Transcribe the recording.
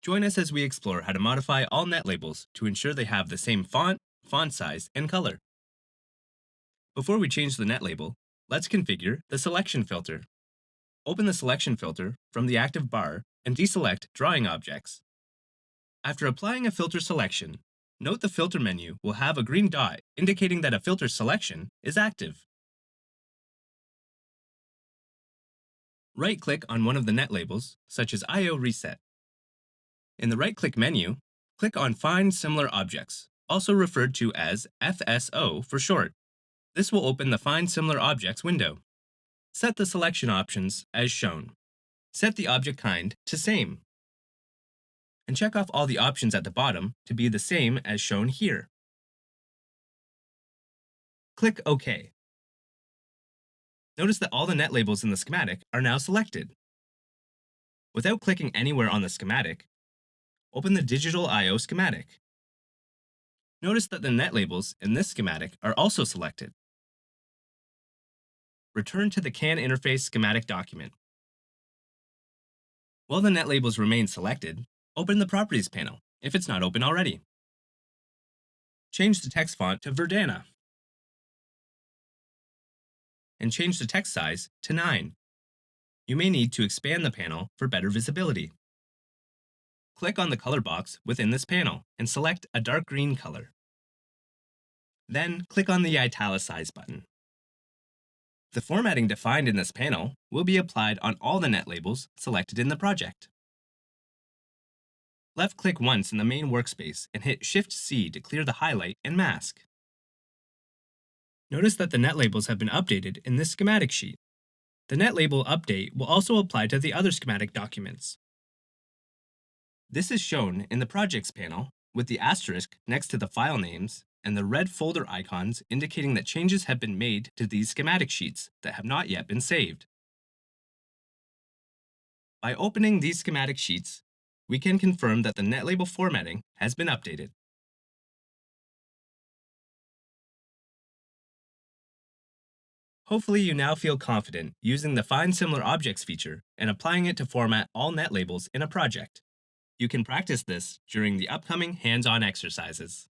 Join us as we explore how to modify all net labels to ensure they have the same font size, and color. Before we change the net label, let's configure the selection filter. Open the selection filter from the active bar and deselect drawing objects. After applying a filter selection, note the filter menu will have a green dot indicating that a filter selection is active. Right-click on one of the net labels, such as I/O Reset. In the right-click menu, click on Find Similar Objects, also referred to as FSO for short. This will open the Find Similar Objects window. Set the selection options as shown. Set the object kind to Same. And check off all the options at the bottom to be the same as shown here. Click OK. Notice that all the net labels in the schematic are now selected. Without clicking anywhere on the schematic, open the Digital I/O schematic. Notice that the net labels in this schematic are also selected. Return to the CAN interface schematic document. While the net labels remain selected, open the Properties panel if it's not open already. Change the text font to Verdana. And change the text size to 9. You may need to expand the panel for better visibility. Click on the color box within this panel and select a dark green color. Then click on the Italicize button. The formatting defined in this panel will be applied on all the net labels selected in the project. Left-click once in the main workspace and hit Shift-C to clear the highlight and mask. Notice that the net labels have been updated in this schematic sheet. The net label update will also apply to the other schematic documents. This is shown in the Projects panel with the asterisk next to the file names and the red folder icons indicating that changes have been made to these schematic sheets that have not yet been saved. By opening these schematic sheets, we can confirm that the net label formatting has been updated. Hopefully you now feel confident using the Find Similar Objects feature and applying it to format all net labels in a project. You can practice this during the upcoming hands-on exercises.